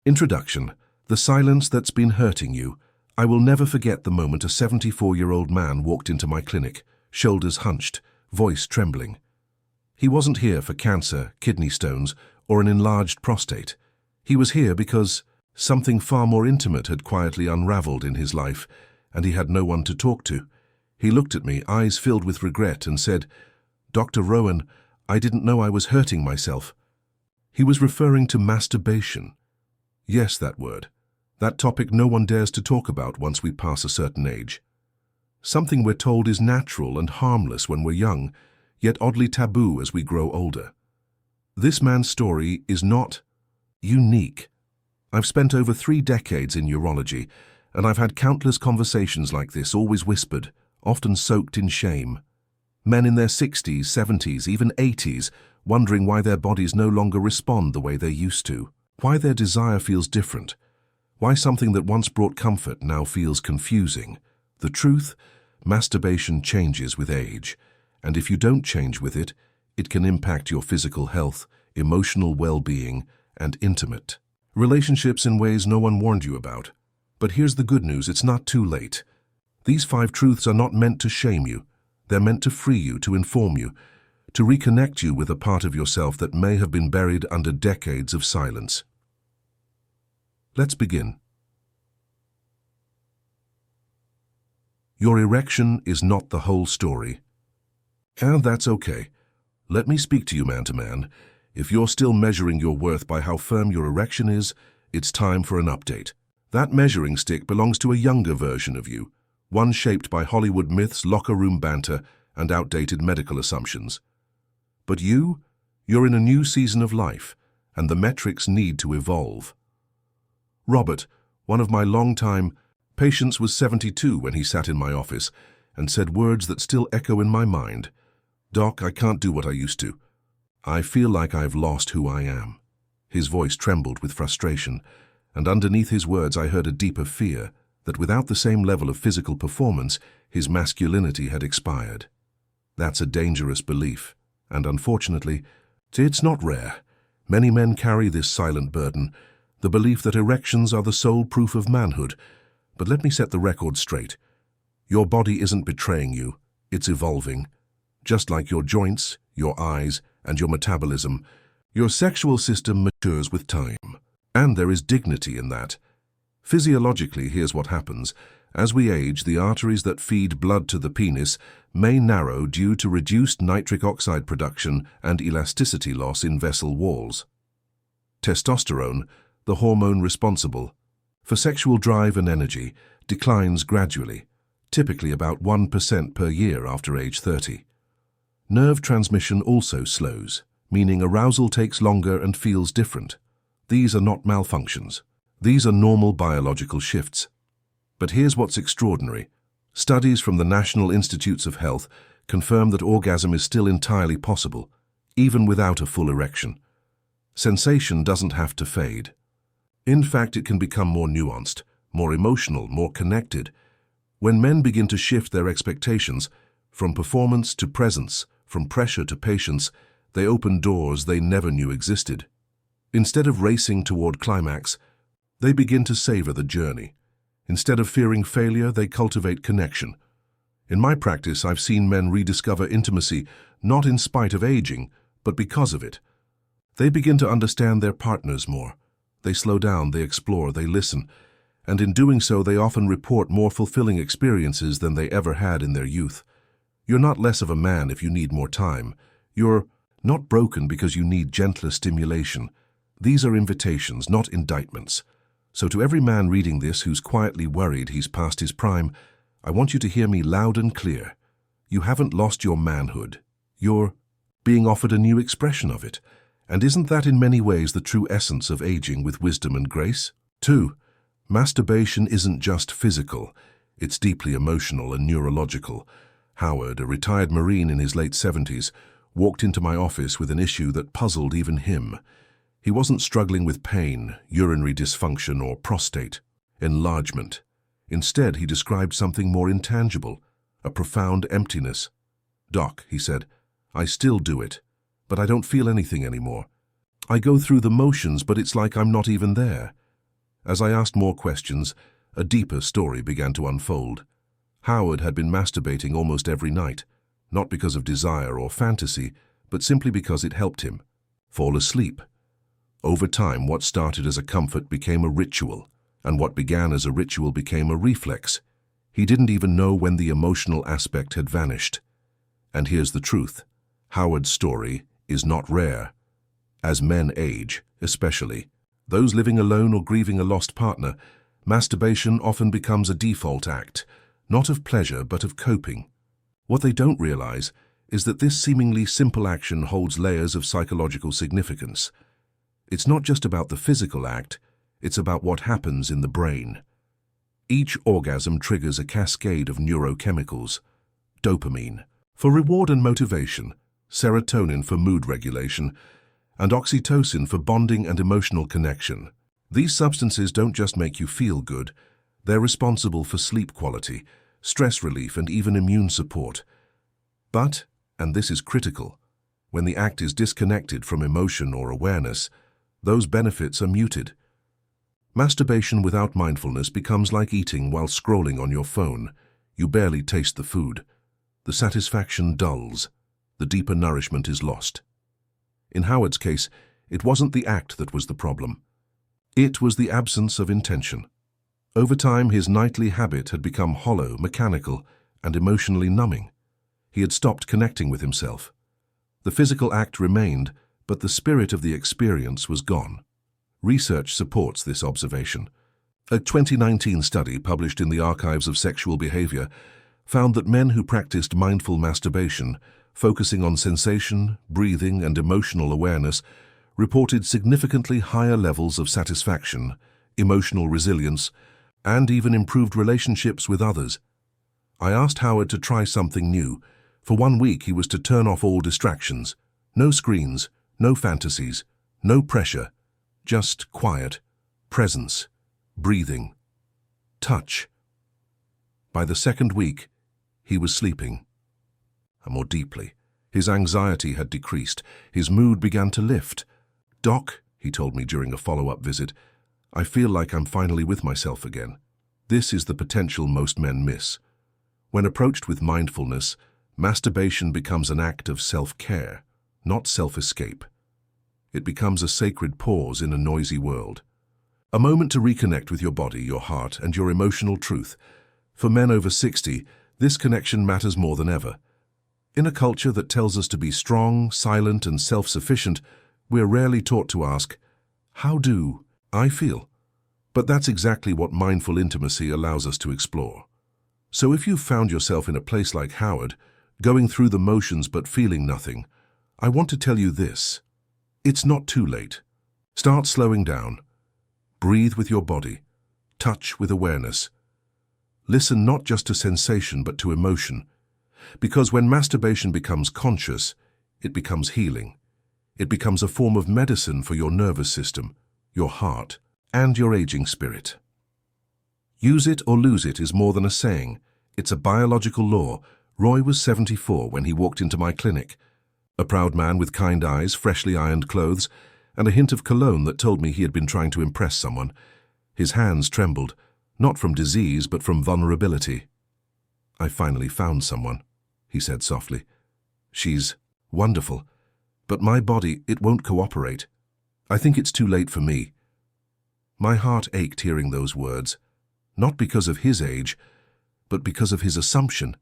Introduction. The silence that's been hurting you. I will never forget the moment a 74-year-old man walked into my clinic, shoulders hunched, voice trembling. He wasn't here for cancer, kidney stones, or an enlarged prostate. He was here because something far more intimate had quietly unraveled in his life, and he had no one to talk to. He looked at me, eyes filled with regret, and said, "Dr. Rowen, I didn't know I was hurting myself." He was referring to masturbation. Yes, that word. That topic no one dares to talk about once we pass a certain age. Something we're told is natural and harmless when we're young, yet oddly taboo as we grow older. This man's story is not unique. I've spent over 3 decades in urology, and I've had countless conversations like this, always whispered, often soaked in shame. Men in their 60s, 70s, even 80s, wondering why their bodies no longer respond the way they used to, why their desire feels different, why something that once brought comfort now feels confusing. The truth, masturbation changes with age, and if you don't change with it, it can impact your physical health, emotional well-being, and intimate relationships in ways no one warned you about. But here's the good news, it's not too late. These 5 truths are not meant to shame you. They're meant to free you, to inform you, to reconnect you with a part of yourself that may have been buried under decades of silence. Let's begin. Your erection is not the whole story. And that's okay. Let me speak to you man to man. If you're still measuring your worth by how firm your erection is, it's time for an update. That measuring stick belongs to a younger version of you, one shaped by Hollywood myths, locker room banter, and outdated medical assumptions. But you're in a new season of life, and the metrics need to evolve. Robert, one of my long-time patients, was 72 when he sat in my office and said words that still echo in my mind. "Doc, I can't do what I used to. I feel like I've lost who I am." His voice trembled with frustration, and underneath his words I heard a deeper fear that without the same level of physical performance, his masculinity had expired. That's a dangerous belief, and unfortunately, it's not rare. Many men carry this silent burden, the belief that erections are the sole proof of manhood. But let me set the record straight. Your body isn't betraying you, it's evolving. Just like your joints, your eyes, and your metabolism, your sexual system matures with time. And there is dignity in that. Physiologically, here's what happens. As we age, the arteries that feed blood to the penis may narrow due to reduced nitric oxide production and elasticity loss in vessel walls. Testosterone, the hormone responsible for sexual drive and energy, declines gradually, typically about 1% per year after age 30. Nerve transmission also slows, meaning arousal takes longer and feels different. These are not malfunctions. These are normal biological shifts. But here's what's extraordinary. Studies from the National Institutes of Health confirm that orgasm is still entirely possible, even without a full erection. Sensation doesn't have to fade. In fact, it can become more nuanced, more emotional, more connected. When men begin to shift their expectations, from performance to presence, from pressure to patience, they open doors they never knew existed. Instead of racing toward climax, they begin to savor the journey. Instead of fearing failure, they cultivate connection. In my practice, I've seen men rediscover intimacy, not in spite of aging, but because of it. They begin to understand their partners more. They slow down, they explore, they listen, and in doing so, they often report more fulfilling experiences than they ever had in their youth. You're not less of a man if you need more time. You're not broken because you need gentler stimulation. These are invitations, not indictments. So to every man reading this who's quietly worried he's past his prime, I want you to hear me loud and clear. You haven't lost your manhood. You're being offered a new expression of it. And isn't that in many ways the true essence of aging with wisdom and grace? 2. Masturbation isn't just physical. It's deeply emotional and neurological. Howard, a retired Marine in his late 70s, walked into my office with an issue that puzzled even him. He wasn't struggling with pain, urinary dysfunction, or prostate enlargement. Instead, he described something more intangible, a profound emptiness. "Doc," he said, "I still do it, but I don't feel anything anymore. I go through the motions, but it's like I'm not even there. As I asked more questions, a deeper story began to unfold. Howard had been masturbating almost every night, not because of desire or fantasy, but simply because it helped him fall asleep. Over time, what started as a comfort became a ritual, and what began as a ritual became a reflex. He didn't even know when the emotional aspect had vanished. And here's the truth. Howard's story is not rare. As men age, especially those living alone or grieving a lost partner, masturbation often becomes a default act, not of pleasure but of coping. What they don't realize is that this seemingly simple action holds layers of psychological significance. It's not just about the physical act, it's about what happens in the brain. Each orgasm triggers a cascade of neurochemicals: dopamine for reward and motivation, serotonin for mood regulation, and oxytocin for bonding and emotional connection. These substances don't just make you feel good, they're responsible for sleep quality, stress relief, and even immune support. But, and this is critical, when the act is disconnected from emotion or awareness, those benefits are muted. Masturbation without mindfulness becomes like eating while scrolling on your phone. You barely taste the food. The satisfaction dulls. The deeper nourishment is lost. In Howard's case, it wasn't the act that was the problem. It was the absence of intention. Over time, his nightly habit had become hollow, mechanical, and emotionally numbing. He had stopped connecting with himself. The physical act remained, but the spirit of the experience was gone. Research supports this observation. A 2019 study published in the Archives of Sexual Behavior found that men who practiced mindful masturbation, focusing on sensation, breathing, and emotional awareness, reported significantly higher levels of satisfaction, emotional resilience, and even improved relationships with others. I asked Howard to try something new. For 1 week, he was to turn off all distractions. No screens, no fantasies, no pressure. Just quiet, presence, breathing, touch. By the second week, he was sleeping. More deeply. His anxiety had decreased. His mood began to lift. "Doc," he told me during a follow-up visit, "I feel like I'm finally with myself again." This is the potential most men miss. When approached with mindfulness, masturbation becomes an act of self-care, not self-escape. It becomes a sacred pause in a noisy world. A moment to reconnect with your body, your heart, and your emotional truth. For men over 60, this connection matters more than ever. In a culture that tells us to be strong, silent, and self-sufficient, we're rarely taught to ask, "How do I feel?" But that's exactly what mindful intimacy allows us to explore. So if you've found yourself in a place like Howard, going through the motions but feeling nothing, I want to tell you this. It's not too late. Start slowing down. Breathe with your body. Touch with awareness. Listen not just to sensation but to emotion. Because when masturbation becomes conscious, it becomes healing. It becomes a form of medicine for your nervous system, your heart, and your aging spirit. Use it or lose it is more than a saying. It's a biological law. Roy was 74 when he walked into my clinic. A proud man with kind eyes, freshly ironed clothes, and a hint of cologne that told me he had been trying to impress someone. His hands trembled, not from disease but from vulnerability. "I finally found someone," he said softly. "She's wonderful, but my body, it won't cooperate. I think it's too late for me." My heart ached hearing those words, not because of his age, but because of his assumption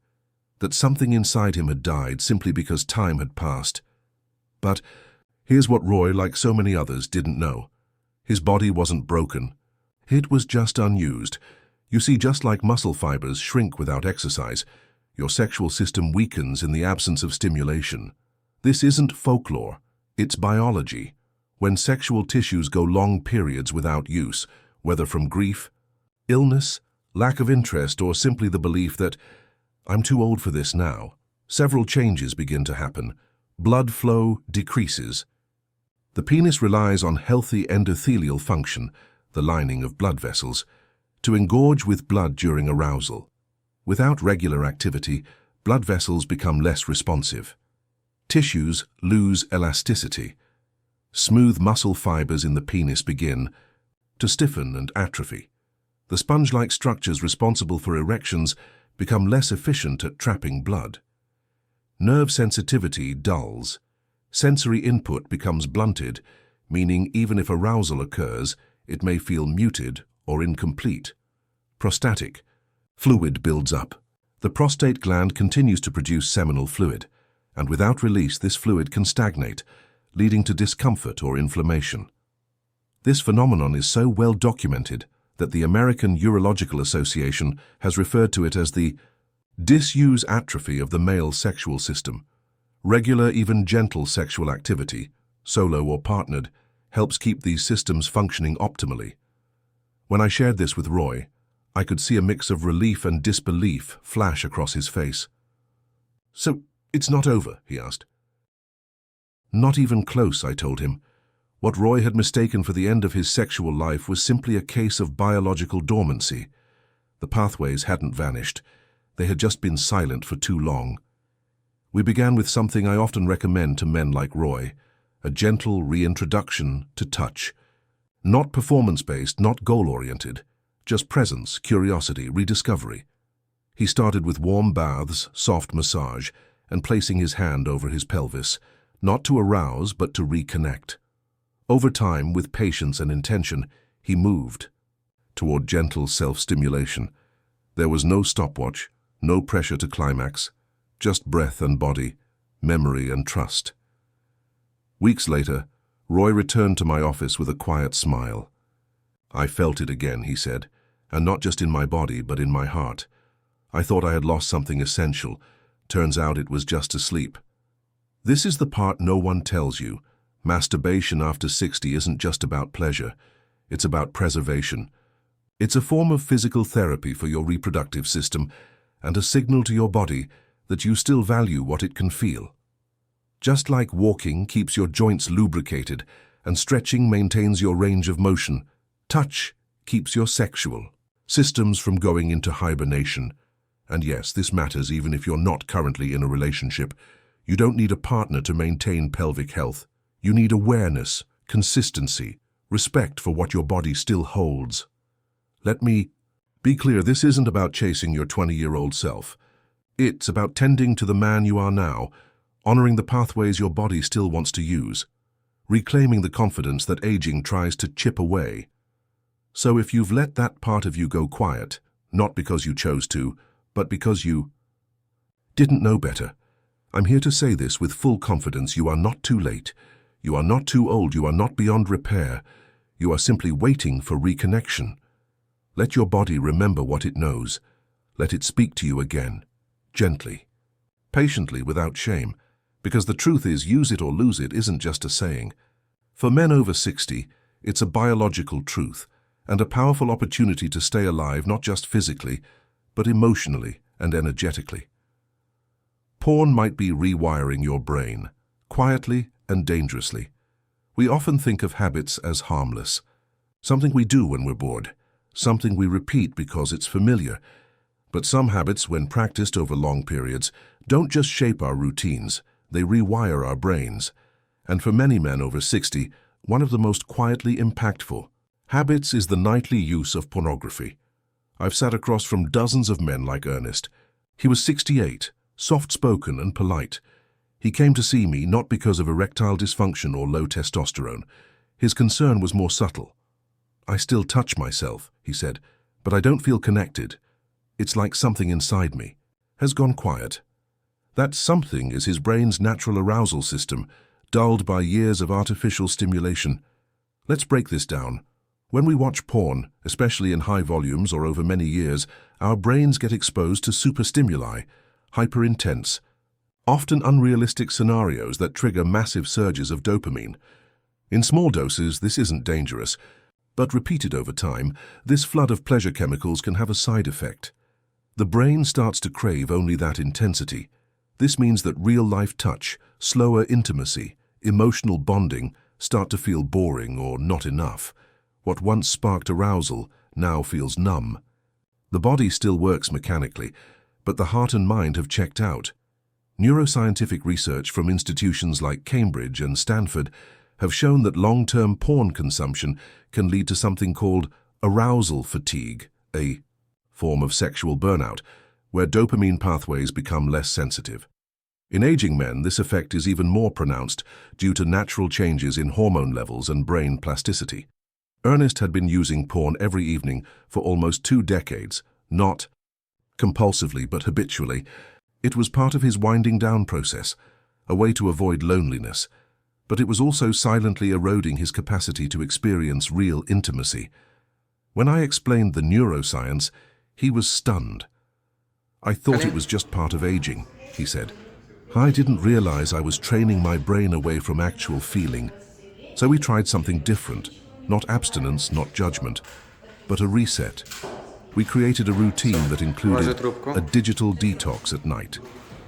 that something inside him had died simply because time had passed. But here's what Roy, like so many others, didn't know. His body wasn't broken. It was just unused. You see, just like muscle fibers shrink without exercise, your sexual system weakens in the absence of stimulation. This isn't folklore, it's biology. When sexual tissues go long periods without use, whether from grief, illness, lack of interest, or simply the belief that "I'm too old for this now," several changes begin to happen. Blood flow decreases. The penis relies on healthy endothelial function, the lining of blood vessels, to engorge with blood during arousal. Without regular activity, blood vessels become less responsive. Tissues lose elasticity. Smooth muscle fibers in the penis begin, to stiffen and atrophy. The sponge-like structures responsible for erections become less efficient at trapping blood. Nerve sensitivity dulls. Sensory input becomes blunted, meaning even if arousal occurs, it may feel muted or incomplete. Prostatic. Fluid builds up. The prostate gland continues to produce seminal fluid, and without release this fluid can stagnate, leading to discomfort or inflammation. This phenomenon is so well documented that the American Urological Association has referred to it as the disuse atrophy of the male sexual system. Regular, even gentle sexual activity, solo or partnered, helps keep these systems functioning optimally. When I shared this with Roy, I could see a mix of relief and disbelief flash across his face. "So, it's not over?" he asked. "Not even close," I told him. What Roy had mistaken for the end of his sexual life was simply a case of biological dormancy. The pathways hadn't vanished. They had just been silent for too long. We began with something I often recommend to men like Roy, a gentle reintroduction to touch. Not performance-based, not goal-oriented, just presence, curiosity, rediscovery. He started with warm baths, soft massage, and placing his hand over his pelvis, not to arouse but to reconnect. Over time, with patience and intention, he moved toward gentle self-stimulation. There was no stopwatch, no pressure to climax, just breath and body, memory and trust. Weeks later, Roy returned to my office with a quiet smile. "I felt it again," he said, "and not just in my body, but in my heart. I thought I had lost something essential. Turns out it was just asleep." This is the part no one tells you. Masturbation after 60 isn't just about pleasure. It's about preservation. It's a form of physical therapy for your reproductive system and a signal to your body that you still value what it can feel. Just like walking keeps your joints lubricated and stretching maintains your range of motion, touch keeps your sexual systems from going into hibernation. And yes, this matters even if you're not currently in a relationship. You don't need a partner to maintain pelvic health. You need awareness, consistency, respect for what your body still holds. Let me be clear, this isn't about chasing your 20-year-old self. It's about tending to the man you are now, honoring the pathways your body still wants to use, reclaiming the confidence that aging tries to chip away. So if you've let that part of you go quiet, not because you chose to, but because you didn't know better, I'm here to say this with full confidence: you are not too late. You are not too old. You are not beyond repair. You are simply waiting for reconnection. Let your body remember what it knows. Let it speak to you again, gently, patiently, without shame, because the truth is, use it or lose it isn't just a saying. For men over 60, it's a biological truth and a powerful opportunity to stay alive, not just physically, but emotionally and energetically. Porn might be rewiring your brain, quietly and dangerously. We often think of habits as harmless, something we do when we're bored, something we repeat because it's familiar. But some habits, when practiced over long periods, don't just shape our routines, they rewire our brains. And for many men over 60, one of the most quietly impactful habits is the nightly use of pornography. I've sat across from dozens of men like Ernest. He was 68, soft-spoken and polite. He came to see me not because of erectile dysfunction or low testosterone. His concern was more subtle. "I still touch myself," he said, "but I don't feel connected. It's like something inside me has gone quiet." That something is his brain's natural arousal system, dulled by years of artificial stimulation. Let's break this down. When we watch porn, especially in high volumes or over many years, our brains get exposed to superstimuli, hyper-intense, often unrealistic scenarios that trigger massive surges of dopamine. In small doses, this isn't dangerous, but repeated over time, this flood of pleasure chemicals can have a side effect. The brain starts to crave only that intensity. This means that real-life touch, slower intimacy, emotional bonding start to feel boring or not enough. What once sparked arousal now feels numb. The body still works mechanically, but the heart and mind have checked out. Neuroscientific research from institutions like Cambridge and Stanford have shown that long-term porn consumption can lead to something called arousal fatigue, a form of sexual burnout, where dopamine pathways become less sensitive. In aging men, this effect is even more pronounced due to natural changes in hormone levels and brain plasticity. Ernest had been using porn every evening for almost 2 decades, not compulsively but habitually. It was part of his winding down process, a way to avoid loneliness, but it was also silently eroding his capacity to experience real intimacy. When I explained the neuroscience, he was stunned. "I thought it was just part of aging," he said. "I didn't realize I was training my brain away from actual feeling. So we tried something different, not abstinence, not judgment, but a reset. We created a routine that included a digital detox at night.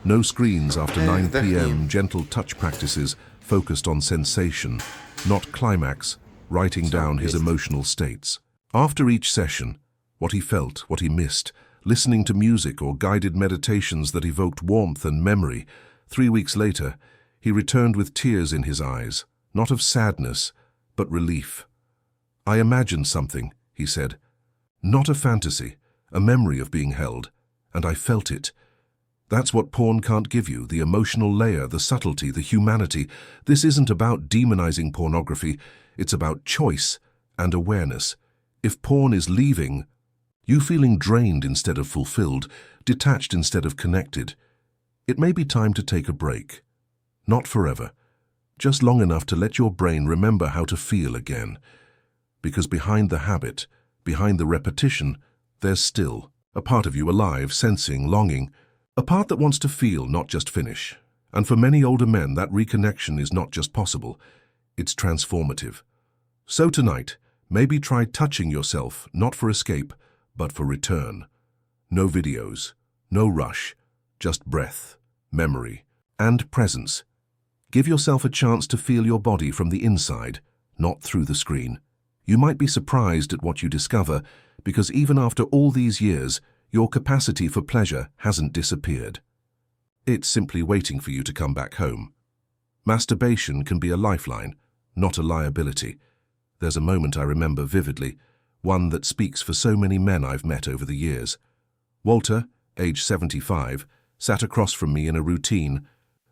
No screens after 9 p.m., gentle touch practices focused on sensation, not climax, writing down his emotional states. After each session, what he felt, what he missed, listening to music or guided meditations that evoked warmth and memory. 3 weeks later, he returned with tears in his eyes, not of sadness, but relief. I imagined something," he said. "Not a fantasy, a memory of being held, and I felt it. That's what porn can't give you, the emotional layer, the subtlety, the humanity. This isn't about demonizing pornography, it's about choice and awareness. If porn is leaving, you feeling drained instead of fulfilled, detached instead of connected, it may be time to take a break. Not forever, just long enough to let your brain remember how to feel again. Because behind the habit, behind the repetition, there's still a part of you alive, sensing, longing, a part that wants to feel, not just finish. And for many older men, that reconnection is not just possible, it's transformative. So tonight, maybe try touching yourself, not for escape, but for return. No videos, no rush, just breath, memory, and presence. Give yourself a chance to feel your body from the inside, not through the screen. You might be surprised at what you discover, because even after all these years, your capacity for pleasure hasn't disappeared. It's simply waiting for you to come back home. Masturbation can be a lifeline, not a liability. There's a moment I remember vividly, one that speaks for so many men I've met over the years. Walter, age 75, sat across from me in a routine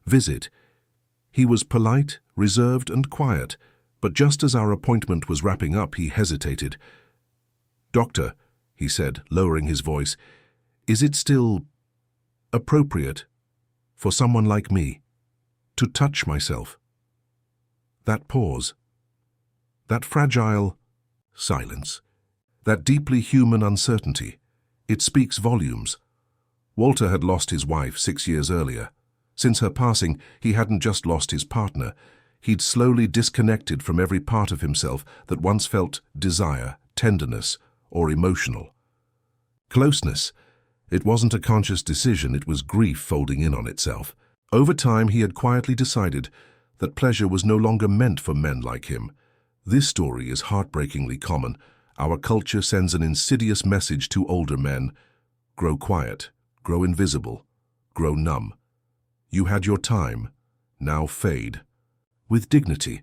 visit. He was polite, reserved, and quiet, but just as our appointment was wrapping up, he hesitated. "Doctor," he said, lowering his voice, "is it still appropriate for someone like me to touch myself?" That pause, that fragile silence, that deeply human uncertainty, it speaks volumes. Walter had lost his wife 6 years earlier. Since her passing, he hadn't just lost his partner. He'd slowly disconnected from every part of himself that once felt desire, tenderness, or emotional. Closeness. It wasn't a conscious decision, it was grief folding in on itself. Over time, he had quietly decided that pleasure was no longer meant for men like him. This story is heartbreakingly common. Our culture sends an insidious message to older men. Grow quiet, grow invisible, grow numb. You had your time, now fade. With dignity.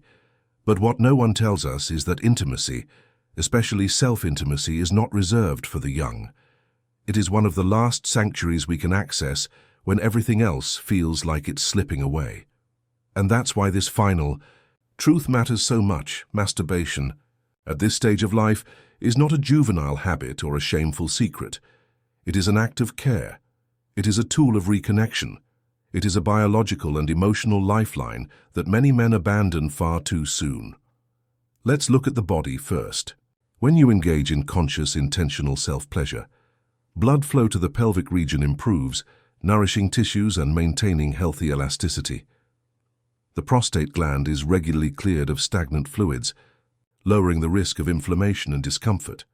But what no one tells us is that intimacy, especially self-intimacy, is not reserved for the young. It is one of the last sanctuaries we can access when everything else feels like it's slipping away. And that's why this final truth matters so much. Masturbation, at this stage of life, is not a juvenile habit or a shameful secret. It is an act of care. It is a tool of reconnection. It is a biological and emotional lifeline that many men abandon far too soon. Let's look at the body first. When you engage in conscious, intentional self-pleasure, blood flow to the pelvic region improves, nourishing tissues and maintaining healthy elasticity. The prostate gland is regularly cleared of stagnant fluids, lowering the risk of inflammation and discomfort.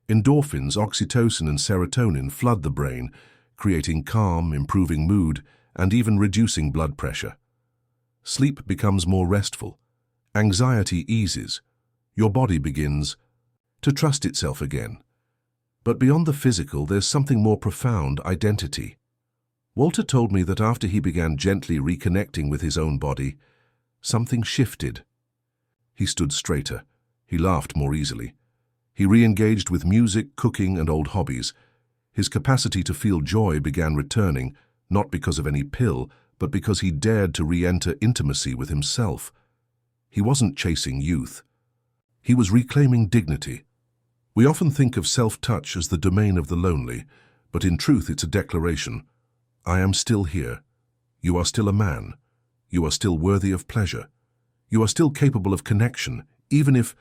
Endorphins, oxytocin, and serotonin flood the brain, creating calm, improving mood, and even reducing blood pressure. Sleep becomes more restful. Anxiety eases. Your body begins to trust itself again. But beyond the physical, there's something more profound: identity. Walter told me that after he began gently reconnecting with his own body, something shifted. He stood straighter. He laughed more easily. He re-engaged with music, cooking, and old hobbies. His capacity to feel joy began returning, not because of any pill, but because he dared to re-enter intimacy with himself. He wasn't chasing youth. He was reclaiming dignity. We often think of self-touch as the domain of the lonely, but in truth it's a declaration. I am still here. You are still a man. You are still worthy of pleasure. You are still capable of connection, even if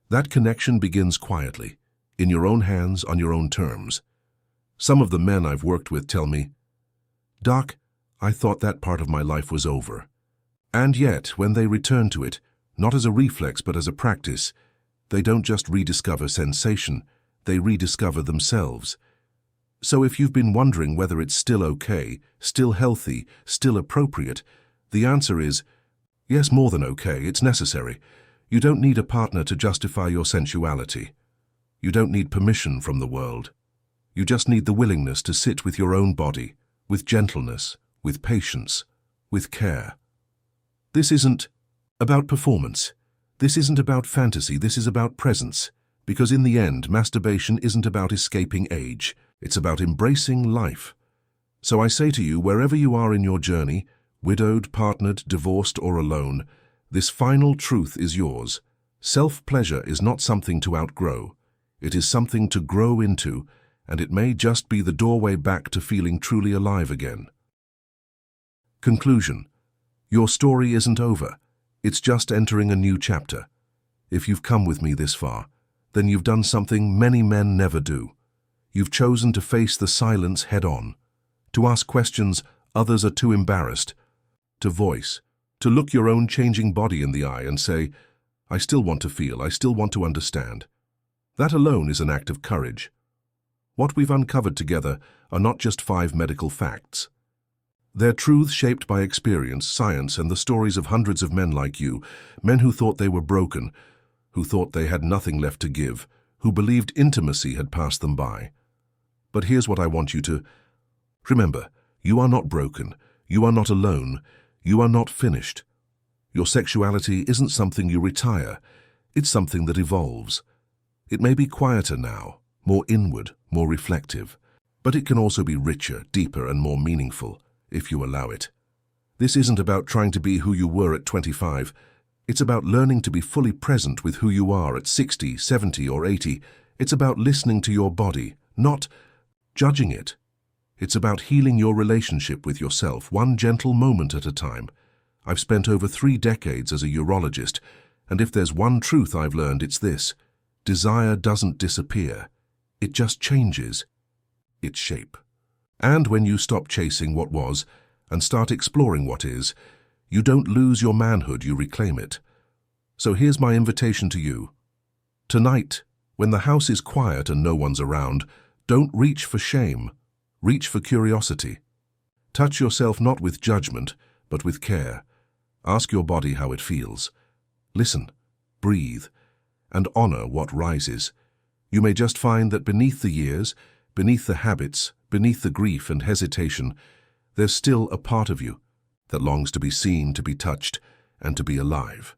that connection begins quietly, in your own hands, on your own terms. Some of the men I've worked with tell me, "Doc, I thought that part of my life was over." And yet, when they return to it, not as a reflex but as a practice, they don't just rediscover sensation, they rediscover themselves. So if you've been wondering whether it's still okay, still healthy, still appropriate, the answer is, yes, more than okay, it's necessary. You don't need a partner to justify your sensuality. You don't need permission from the world. You just need the willingness to sit with your own body, with gentleness, with patience, with care. This isn't about performance. This isn't about fantasy. This is about presence. Because in the end, masturbation isn't about escaping age. It's about embracing life. So I say to you, wherever you are in your journey, widowed, partnered, divorced, or alone, this final truth is yours. Self-pleasure is not something to outgrow. It is something to grow into, and it may just be the doorway back to feeling truly alive again. Conclusion. Your story isn't over. It's just entering a new chapter. If you've come with me this far, then you've done something many men never do. You've chosen to face the silence head-on, to ask questions others are too embarrassed, to voice, to look your own changing body in the eye and say, I still want to feel, I still want to understand. That alone is an act of courage. What we've uncovered together are not just 5 medical facts. They're truths shaped by experience, science, and the stories of hundreds of men like you, men who thought they were broken, who thought they had nothing left to give, who believed intimacy had passed them by. But here's what I want you to remember. You are not broken. You are not alone. You are not finished. Your sexuality isn't something you retire. It's something that evolves. It may be quieter now, more inward, more reflective, but it can also be richer, deeper, and more meaningful, if you allow it. This isn't about trying to be who you were at 25. It's about learning to be fully present with who you are at 60, 70, or 80. It's about listening to your body, not judging it. It's about healing your relationship with yourself, one gentle moment at a time. I've spent over 3 decades as a urologist, and if there's one truth I've learned, it's this. Desire doesn't disappear. It just changes its shape. And when you stop chasing what was and start exploring what is, you don't lose your manhood, you reclaim it. So here's my invitation to you. Tonight, when the house is quiet and no one's around, don't reach for shame. Reach for curiosity. Touch yourself not with judgment, but with care. Ask your body how it feels. Listen, breathe, and honor what rises. You may just find that beneath the years, beneath the habits, beneath the grief and hesitation, there's still a part of you that longs to be seen, to be touched, and to be alive.